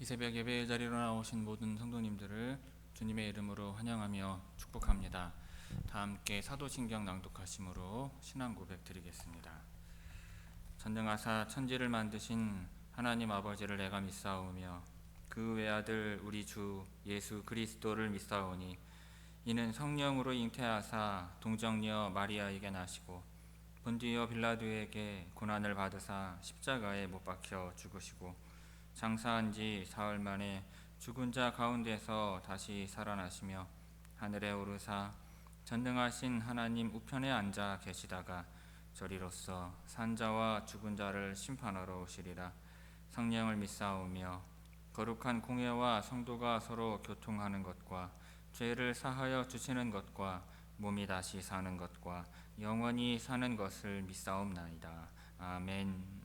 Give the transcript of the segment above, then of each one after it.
새벽 예배의 자리로 나오신 모든 성도님들을 주님의 이름으로 환영하며 축복합니다. 다 함께 사도신경 낭독하심으로 신앙 고백 드리겠습니다. 전능하사 천지를 만드신 하나님 아버지를 내가 믿사오며 그 외아들 우리 주 예수 그리스도를 믿사오니 이는 성령으로 잉태하사 동정녀 마리아에게 나시고 본디오 빌라도에게 고난을 받으사 십자가에 못 박혀 죽으시고 장사한 지 사흘 만에 죽은 자 가운데서 다시 살아나시며 하늘에 오르사 전능하신 하나님 우편에 앉아 계시다가 저리로서 산자와 죽은 자를 심판하러 오시리라. 성령을 믿사오며 거룩한 공회와 성도가 서로 교통하는 것과 죄를 사하여 주시는 것과 몸이 다시 사는 것과 영원히 사는 것을 믿사옵나이다. 아멘.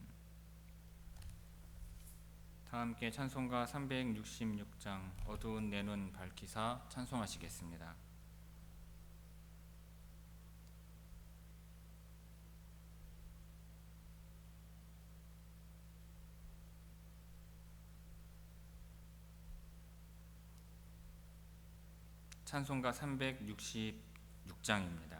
다 함께 찬송가 366장 어두운 내 눈 밝히사 찬송하시겠습니다. 찬송가 366장입니다.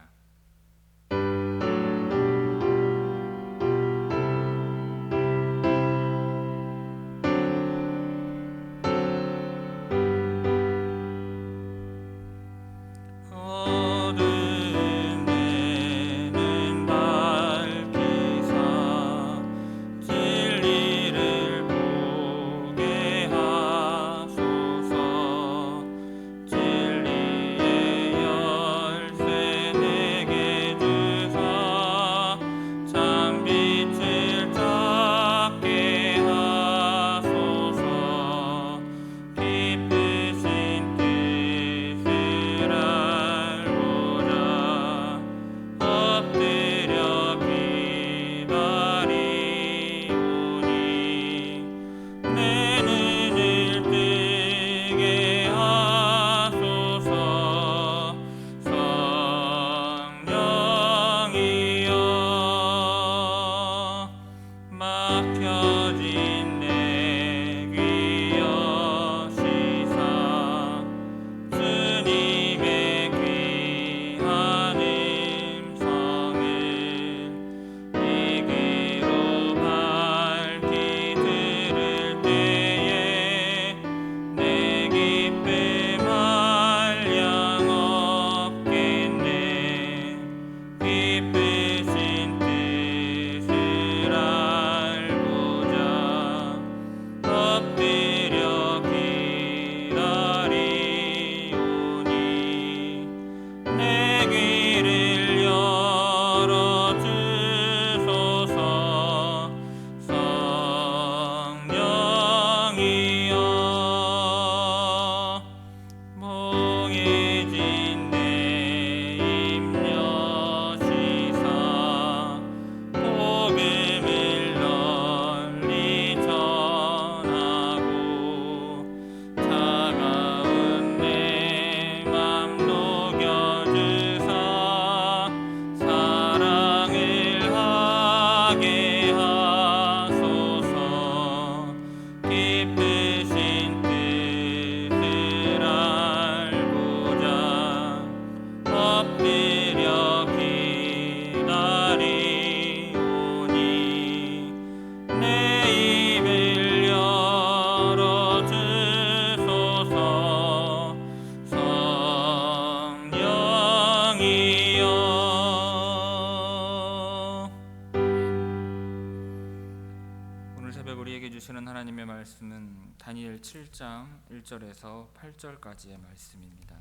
하나님의 말씀은 다니엘 7장 1절에서 8절까지의 말씀입니다.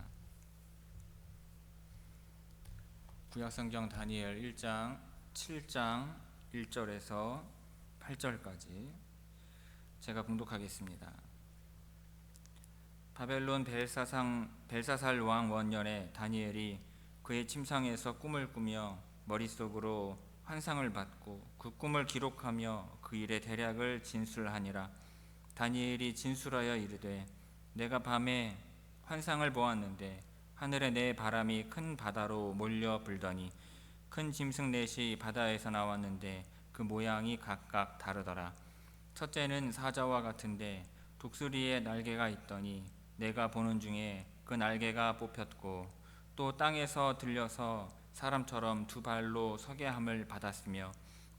구약성경 다니엘 1장 7장 1절에서 8절까지 제가 봉독하겠습니다. 바벨론 벨사살 왕 원년에 다니엘이 그의 침상에서 꿈을 꾸며 머릿속으로 환상을 받고 그 꿈을 기록하며 그 일의 대략을 진술하니라. 다니엘이 진술하여 이르되 내가 밤에 환상을 보았는데 하늘에 네 바람이 큰 바다로 몰려 불더니 큰 짐승 넷이 바다에서 나왔는데 그 모양이 각각 다르더라. 첫째는 사자와 같은데 독수리에 날개가 있더니 내가 보는 중에 그 날개가 뽑혔고 또 땅에서 들려서 사람처럼 두 발로 서게 함을 받았으며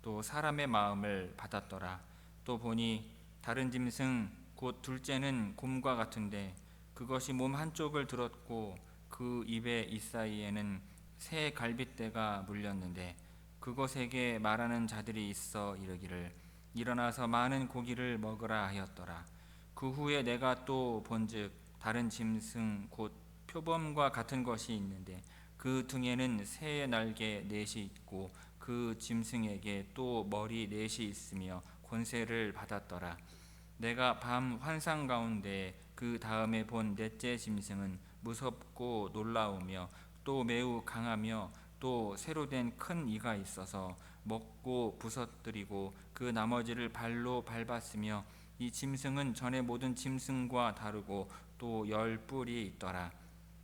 또 사람의 마음을 받았더라. 또 보니 다른 짐승 곧 둘째는 곰과 같은데 그것이 몸 한쪽을 들었고 그 입의 이사이에는 새 갈빗대가 물렸는데 그것에게 말하는 자들이 있어 이르기를 일어나서 많은 고기를 먹으라 하였더라. 그 후에 내가 또 본즉 다른 짐승 곧 표범과 같은 것이 있는데 그 등에는 새의 날개 넷이 있고 그 짐승에게 또 머리 넷이 있으며 권세를 받았더라. 내가 밤 환상 가운데 그 다음에 본 넷째 짐승은 무섭고 놀라우며 또 매우 강하며 또 새로 된 큰 이가 있어서 먹고 부서뜨리고 그 나머지를 발로 밟았으며 이 짐승은 전의 모든 짐승과 다르고 또 10뿔이 있더라.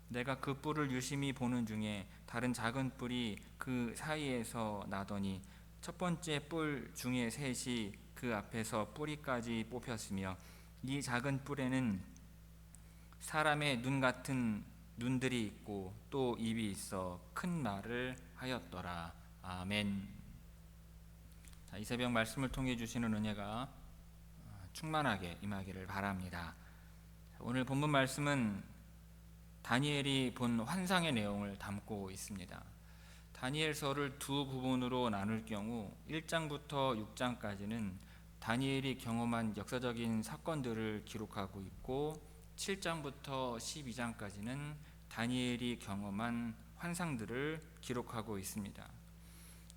내가 그 뿔을 유심히 보는 중에 다른 작은 뿔이 그 사이에서 나더니 첫 번째 뿔 중에 셋이 그 앞에서 뿌리까지 뽑혔으며 이 작은 뿔에는 사람의 눈 같은 눈들이 있고 또 입이 있어 큰 말을 하였더라. 아멘. 자, 이 새벽 말씀을 통해 주시는 은혜가 충만하게 임하기를 바랍니다. 오늘 본문 말씀은 다니엘이 본 환상의 내용을 담고 있습니다. 다니엘서를 두 부분으로 나눌 경우 1장부터 6장까지는 다니엘이 경험한 역사적인 사건들을 기록하고 있고 7장부터 12장까지는 다니엘이 경험한 환상들을 기록하고 있습니다.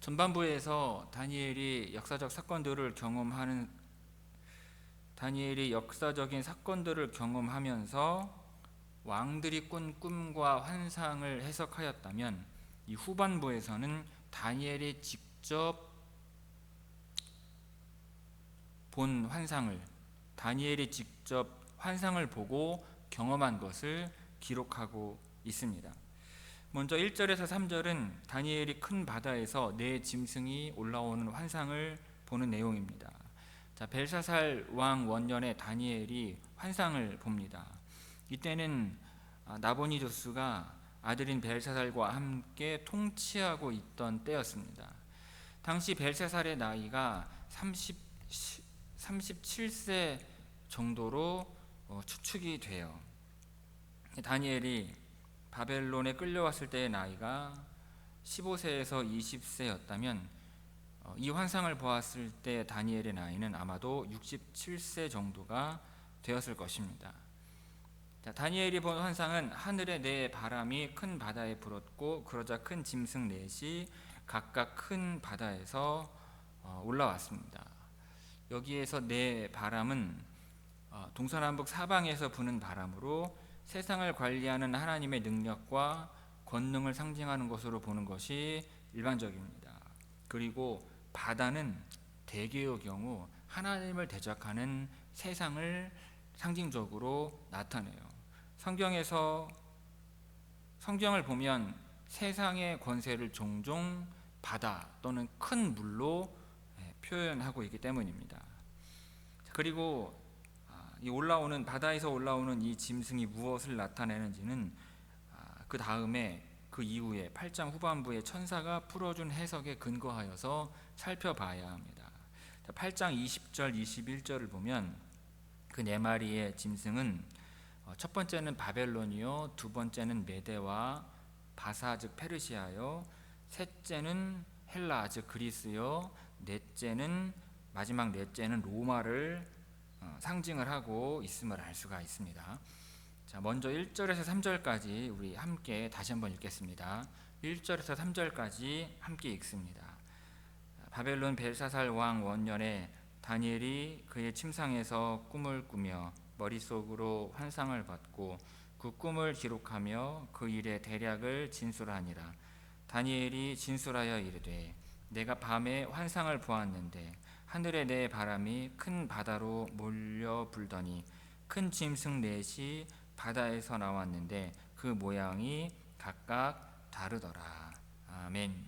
전반부에서 다니엘이 역사적인 사건들을 경험하면서 왕들이 꾼 꿈과 환상을 해석하였다면 이 후반부에서는 다니엘이 직접 본 환상을, 다니엘이 직접 환상을 보고 경험한 것을 기록하고 있습니다. 먼저 1절에서 3절은 다니엘이 큰 바다에서 네 짐승이 올라오는 환상을 보는 내용입니다. 자, 벨사살 왕 원년에 다니엘이 환상을 봅니다. 이때는 나보니두스가 아들인 벨사살과 함께 통치하고 있던 때였습니다. 당시 벨사살의 나이가 37세 정도로 추측이 돼요. 다니엘이 바벨론에 끌려왔을 때의 나이가 15세에서 20세였다면 이 환상을 보았을 때 다니엘의 나이는 아마도 67세 정도가 되었을 것입니다. 자, 다니엘이 본 환상은 하늘에 네 바람이 큰 바다에 불었고 그러자 큰 짐승 넷이 각각 큰 바다에서 올라왔습니다. 여기에서 네 바람은 동서남북 사방에서 부는 바람으로 세상을 관리하는 하나님의 능력과 권능을 상징하는 것으로 보는 것이 일반적입니다. 그리고 바다는 대개의 경우 하나님을 대적하는 세상을 상징적으로 나타내요. 성경을 보면 세상의 권세를 종종 바다 또는 큰 물로 표현하고 있기 때문입니다. 그리고 이 바다에서 올라오는 이 짐승이 무엇을 나타내는지는 그 다음에 그 이후에 8장 후반부에 천사가 풀어준 해석에 근거하여서 살펴봐야 합니다. 8장 20절 21절을 보면 그 네 마리의 짐승은 첫 번째는 바벨론이요, 두 번째는 메대와 바사 즉 페르시아요, 셋째는 헬라 즉 그리스요, 마지막 넷째는 로마를 상징을 하고 있음을 알 수가 있습니다. 자, 먼저 1절에서 3절까지 우리 함께 다시 한번 읽겠습니다. 1절에서 3절까지 함께 읽습니다. 바벨론 벨사살 왕 원년에 다니엘이 그의 침상에서 꿈을 꾸며 머릿속으로 환상을 받고 그 꿈을 기록하며 그 일의 대략을 진술하니라. 다니엘이 진술하여 이르되 내가 밤에 환상을 보았는데 하늘에 네 바람이 큰 바다로 몰려 불더니 큰 짐승 넷이 바다에서 나왔는데 그 모양이 각각 다르더라. 아멘.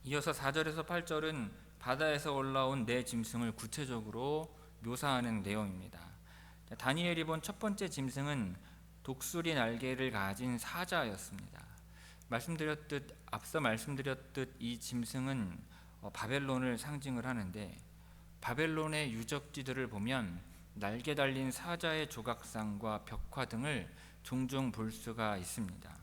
이어서 4절에서 8절은 바다에서 올라온 네 짐승을 구체적으로 묘사하는 내용입니다. 다니엘이 본 첫 번째 짐승은 독수리 날개를 가진 사자였습니다. 앞서 말씀드렸듯 이 짐승은 바벨론을 상징을 하는데, 바벨론의 유적지들을 보면 날개 달린 사자의 조각상과 벽화 등을 종종 볼 수가 있습니다.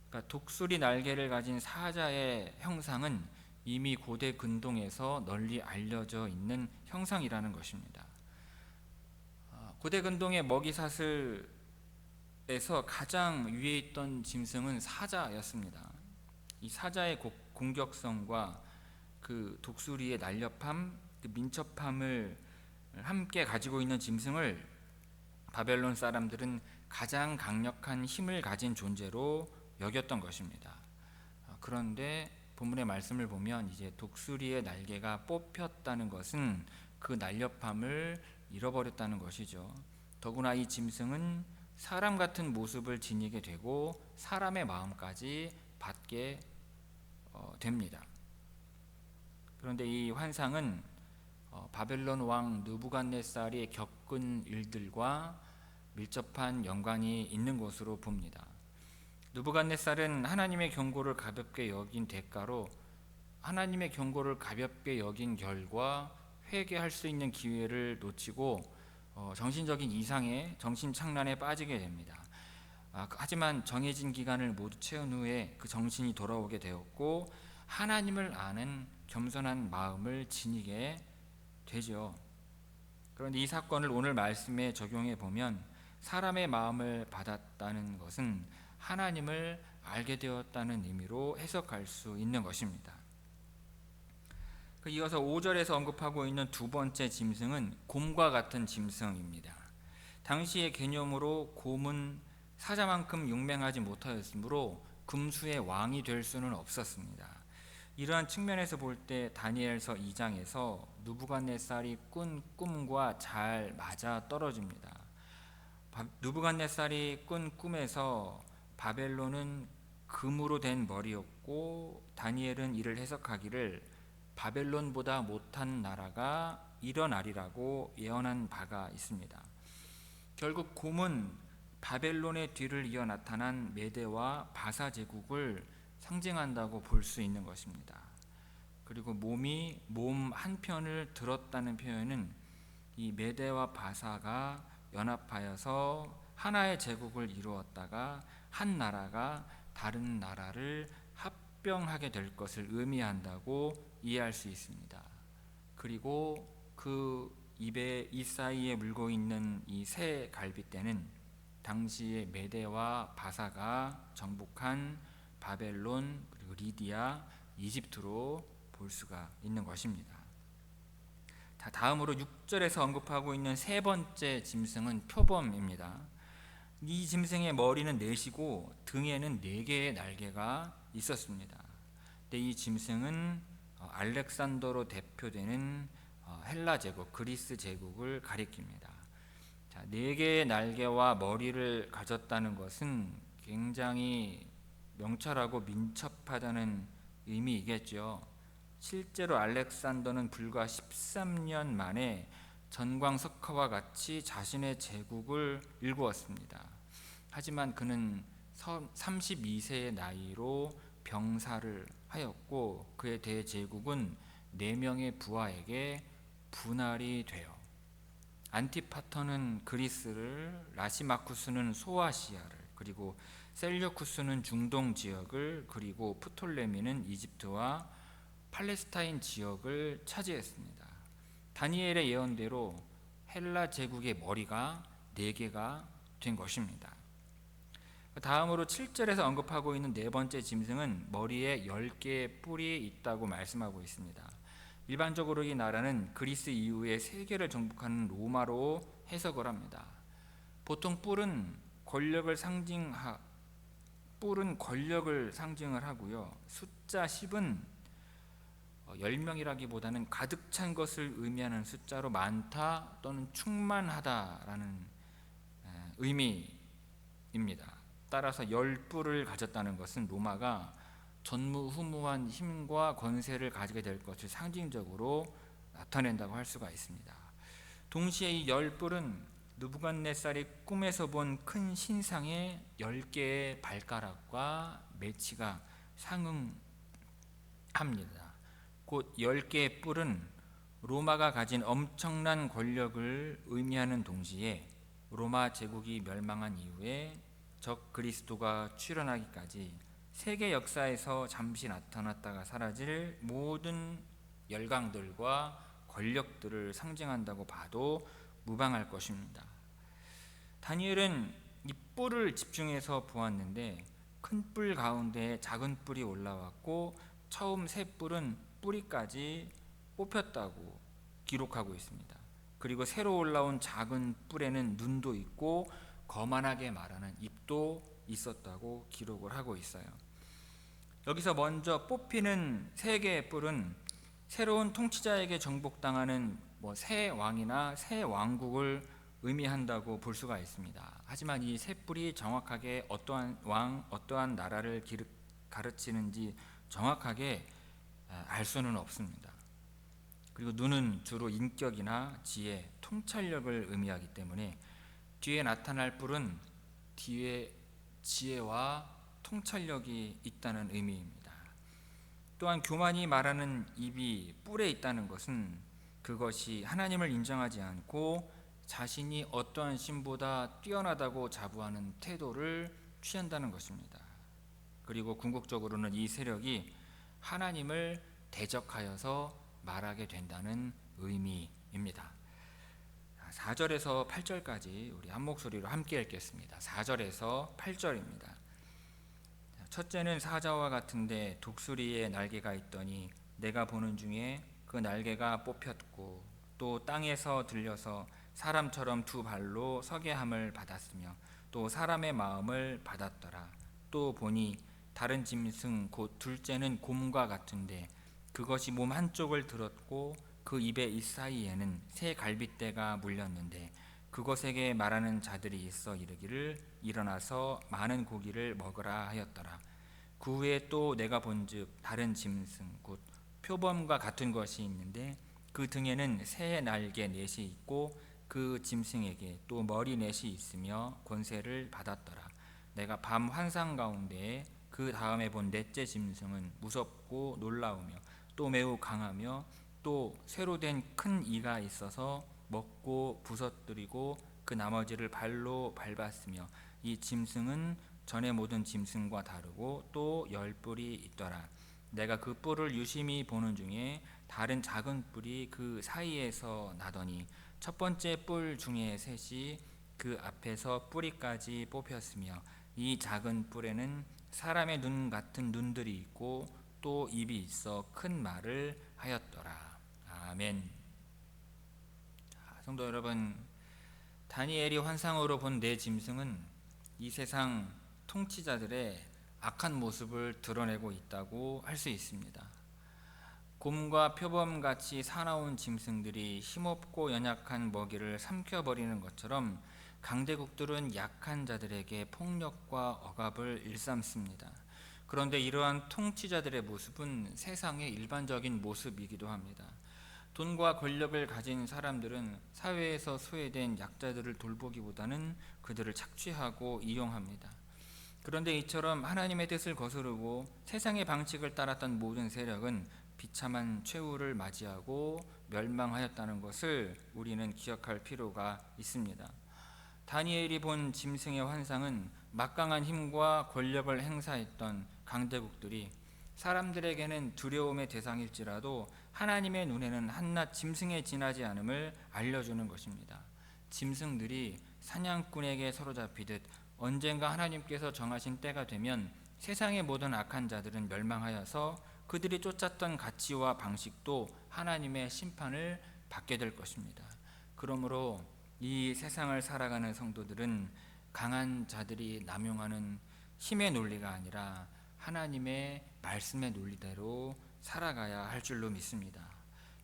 그러니까 독수리 날개를 가진 사자의 형상은 이미 고대 근동에서 널리 알려져 있는 형상이라는 것입니다. 고대 근동의 먹이사슬에서 가장 위에 있던 짐승은 사자였습니다. 이 사자의 공격성과 그 독수리의 날렵함, 그 민첩함을 함께 가지고 있는 짐승을 바벨론 사람들은 가장 강력한 힘을 가진 존재로 여겼던 것입니다. 그런데 본문의 말씀을 보면 이제 독수리의 날개가 뽑혔다는 것은 그 날렵함을 잃어버렸다는 것이죠. 더구나 이 짐승은 사람 같은 모습을 지니게 되고 사람의 마음까지 받게 됩니다. 그런데 이 환상은 바벨론 왕 느부갓네살이 겪은 일들과 밀접한 연관이 있는 것으로 봅니다. 느부갓네살은 하나님의 경고를 가볍게 여긴 대가로 하나님의 경고를 가볍게 여긴 결과 회개할 수 있는 기회를 놓치고 정신적인 이상에 정신착란에 빠지게 됩니다. 하지만 정해진 기간을 모두 채운 후에 그 정신이 돌아오게 되었고 하나님을 아는 겸손한 마음을 지니게 되죠. 그런데 이 사건을 오늘 말씀에 적용해 보면 사람의 마음을 받았다는 것은 하나님을 알게 되었다는 의미로 해석할 수 있는 것입니다. 이어서 5절에서 언급하고 있는 두 번째 짐승은 곰과 같은 짐승입니다. 당시의 개념으로 곰은 사자만큼 용맹하지 못하였으므로 금수의 왕이 될 수는 없었습니다. 이러한 측면에서 볼 때 다니엘서 2장에서 느부갓네살이 꾼 꿈과 잘 맞아 떨어집니다. 느부갓네살이 꾼 꿈에서 바벨론은 금으로 된 머리였고 다니엘은 이를 해석하기를 바벨론보다 못한 나라가 일어나리라고 예언한 바가 있습니다. 결국 곰은 바벨론의 뒤를 이어 나타난 메대와 바사 제국을 상징한다고 볼 수 있는 것입니다. 그리고 몸 한편을 들었다는 표현은 이 메대와 바사가 연합하여서 하나의 제국을 이루었다가 한 나라가 다른 나라를 합병하게 될 것을 의미한다고 이해할 수 있습니다. 그리고 그 입에 이 사이에 물고 있는 이 새 갈빗대는 당시의 메대와 바사가 정복한 바벨론 그리고 리디아, 이집트로 볼 수가 있는 것입니다. 다음으로 6절에서 언급하고 있는 세 번째 짐승은 표범입니다. 이 짐승의 머리는 넷이고 등에는 4개의 날개가 있었습니다. 근데 이 짐승은 알렉산더로 대표되는 헬라 제국, 그리스 제국을 가리킵니다. 4개의 날개와 머리를 가졌다는 것은 굉장히 명철하고 민첩하다는 의미이겠죠. 실제로 알렉산더는 불과 13년 만에 전광석화와 같이 자신의 제국을 일구었습니다. 하지만 그는 32세의 나이로 병사를 하였고 그의 대제국은 4명의 부하에게 분할이 되어 안티파터는 그리스를, 라시마쿠스는 소아시아를, 그리고 셀류쿠스는 중동 지역을, 그리고 프톨레미는 이집트와 팔레스타인 지역을 차지했습니다. 다니엘의 예언대로 헬라 제국의 머리가 4개가 된 것입니다. 다음으로 7절에서 언급하고 있는 네 번째 짐승은 머리에 10개의 뿔이 있다고 말씀하고 있습니다. 일반적으로 이 나라는 그리스 이후에 세계를 정복하는 로마로 해석을 합니다. 보통 뿔은 권력을 상징을 하고요. 숫자 10은 10명이라기보다는 가득 찬 것을 의미하는 숫자로 많다 또는 충만하다라는 의미입니다. 따라서 10뿔을 가졌다는 것은 로마가 전무후무한 힘과 권세를 가지게 될 것을 상징적으로 나타낸다고 할 수가 있습니다. 동시에 이 열 뿔은 느부갓네살이 꿈에서 본 큰 신상의 10개의 발가락과 매치가 상응합니다. 곧 10개의 뿔은 로마가 가진 엄청난 권력을 의미하는 동시에 로마 제국이 멸망한 이후에 적 그리스도가 출현하기까지 세계 역사에서 잠시 나타났다가 사라질 모든 열강들과 권력들을 상징한다고 봐도 무방할 것입니다. 다니엘은 이 뿔을 집중해서 보았는데 큰 뿔 가운데 작은 뿔이 올라왔고 처음 세 뿔은 뿌리까지 뽑혔다고 기록하고 있습니다. 그리고 새로 올라온 작은 뿔에는 눈도 있고 거만하게 말하는 입도 있었다고 기록을 하고 있어요. 여기서 먼저 뽑히는 세 개의 뿔은 새로운 통치자에게 정복당하는 새 왕이나 새 왕국을 의미한다고 볼 수가 있습니다. 하지만 이 세 뿔이 정확하게 어떠한 왕, 어떠한 나라를 가르치는지 정확하게 알 수는 없습니다. 그리고 눈은 주로 인격이나 지혜, 통찰력을 의미하기 때문에 뒤에 나타날 뿔은 뒤에 지혜와 통찰력이 있다는 의미입니다. 또한 교만이 말하는 입이 뿔에 있다는 것은 그것이 하나님을 인정하지 않고 자신이 어떠한 신보다 뛰어나다고 자부하는 태도를 취한다는 것입니다. 그리고 궁극적으로는 이 세력이 하나님을 대적하여서 말하게 된다는 의미입니다. 4절에서 8절까지 우리 한 목소리로 함께 읽겠습니다. 4절에서 8절입니다. 첫째는 사자와 같은데 독수리의 날개가 있더니 내가 보는 중에 그 날개가 뽑혔고 또 땅에서 들려서 사람처럼 두 발로 서게 함을 받았으며 또 사람의 마음을 받았더라. 또 보니 다른 짐승 곧 둘째는 곰과 같은데 그것이 몸 한쪽을 들었고 그 입의 이 사이에는 새 갈빗대가 물렸는데 그것에게 말하는 자들이 있어 이르기를 일어나서 많은 고기를 먹으라 하였더라. 그 후에 또 내가 본즉 다른 짐승 곧 표범과 같은 것이 있는데 그 등에는 새 날개 넷이 있고 그 짐승에게 또 머리 넷이 있으며 권세를 받았더라. 내가 밤 환상 가운데 그 다음에 본 넷째 짐승은 무섭고 놀라우며 또 매우 강하며 또 새로 된 큰 이가 있어서 먹고 부서뜨리고 그 나머지를 발로 밟았으며 이 짐승은 전의 모든 짐승과 다르고 또 10뿔이 있더라. 내가 그 뿔을 유심히 보는 중에 다른 작은 뿔이 그 사이에서 나더니 첫 번째 뿔 중에 셋이 그 앞에서 뿌리까지 뽑혔으며 이 작은 뿔에는 사람의 눈 같은 눈들이 있고 또 입이 있어 큰 말을 하였더라. 아멘. 성도 여러분, 다니엘이 환상으로 본 네 짐승은 이 세상 통치자들의 악한 모습을 드러내고 있다고 할 수 있습니다. 곰과 표범같이 사나운 짐승들이 힘없고 연약한 먹이를 삼켜버리는 것처럼 강대국들은 약한 자들에게 폭력과 억압을 일삼습니다. 그런데 이러한 통치자들의 모습은 세상의 일반적인 모습이기도 합니다. 돈과 권력을 가진 사람들은 사회에서 소외된 약자들을 돌보기보다는 그들을 착취하고 이용합니다. 그런데 이처럼 하나님의 뜻을 거스르고 세상의 방식을 따랐던 모든 세력은 비참한 최후를 맞이하고 멸망하였다는 것을 우리는 기억할 필요가 있습니다. 다니엘이 본 짐승의 환상은 막강한 힘과 권력을 행사했던 강대국들이 사람들에게는 두려움의 대상일지라도 하나님의 눈에는 한낱 짐승에 지나지 않음을 알려주는 것입니다. 짐승들이 사냥꾼에게 사로잡히듯 언젠가 하나님께서 정하신 때가 되면 세상의 모든 악한 자들은 멸망하여서 그들이 쫓았던 가치와 방식도 하나님의 심판을 받게 될 것입니다. 그러므로 이 세상을 살아가는 성도들은 강한 자들이 남용하는 힘의 논리가 아니라 하나님의 말씀의 논리대로 살아가야 할 줄로 믿습니다.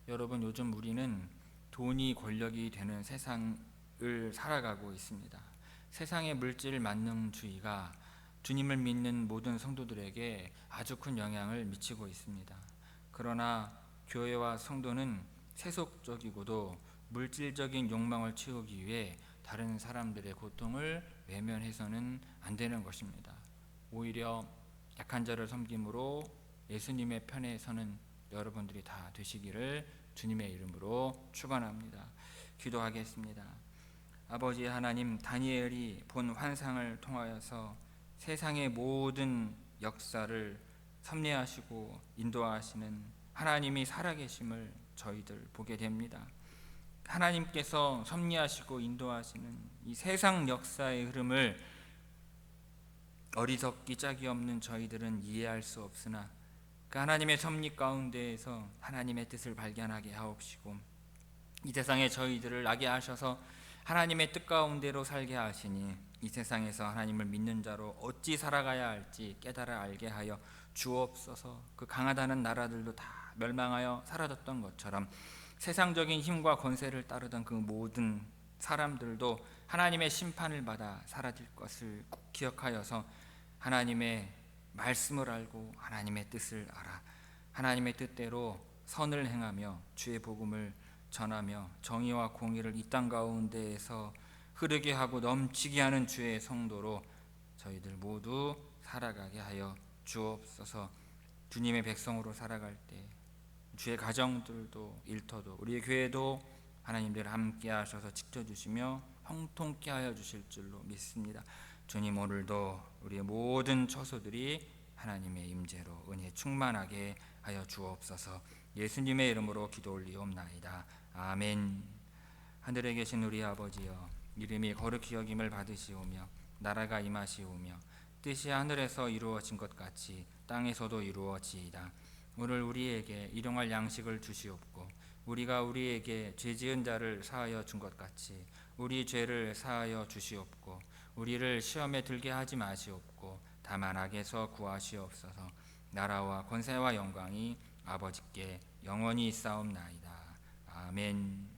여러분, 요즘 우리는 돈이 권력이 되는 세상을 살아가고 있습니다. 세상의 물질 만능주의가 주님을 믿는 모든 성도들에게 아주 큰 영향을 미치고 있습니다. 그러나 교회와 성도는 세속적이고도 물질적인 욕망을 채우기 위해 다른 사람들의 고통을 외면해서는 안 되는 것입니다. 오히려 약한 자를 섬김으로 예수님의 편에 서는 여러분들이 다 되시기를 주님의 이름으로 축원합니다. 기도하겠습니다. 아버지 하나님, 다니엘이 본 환상을 통하여서 세상의 모든 역사를 섭리하시고 인도하시는 하나님이 살아계심을 저희들 보게 됩니다. 하나님께서 섭리하시고 인도하시는 이 세상 역사의 흐름을 어리석기 짝이 없는 저희들은 이해할 수 없으나 그 하나님의 섭리 가운데에서 하나님의 뜻을 발견하게 하옵시고 이 세상에 저희들을 나게 하셔서 하나님의 뜻 가운데로 살게 하시니 이 세상에서 하나님을 믿는 자로 어찌 살아가야 할지 깨달아 알게 하여 주옵소서. 그 강하다는 나라들도 다 멸망하여 사라졌던 것처럼 세상적인 힘과 권세를 따르던 그 모든 사람들도 하나님의 심판을 받아 사라질 것을 꼭 기억하여서 하나님의 말씀을 알고 하나님의 뜻을 알아 하나님의 뜻대로 선을 행하며 주의 복음을 전하며 정의와 공의를 이 땅 가운데에서 흐르게 하고 넘치게 하는 주의 성도로 저희들 모두 살아가게 하여 주옵소서. 주님의 백성으로 살아갈 때 주의 가정들도 일터도 우리의 교회도 하나님들 함께 하셔서 지켜주시며 형통케 하여 주실 줄로 믿습니다. 주님, 오늘도 우리의 모든 처소들이 하나님의 임재로 은혜 충만하게 하여 주옵소서. 예수님의 이름으로 기도 올리옵나이다. 아멘. 하늘에 계신 우리 아버지여, 이름이 거룩히 여김을 받으시오며 나라가 임하시오며 뜻이 하늘에서 이루어진 것 같이 땅에서도 이루어지이다. 오늘 우리에게 일용할 양식을 주시옵고 우리가 우리에게 죄지은 자를 사하여 준 것 같이 우리 죄를 사하여 주시옵고 우리를 시험에 들게 하지 마시옵고 다만 악에서 구하시옵소서. 나라와 권세와 영광이 아버지께 영원히 있사옵나이다. 아멘.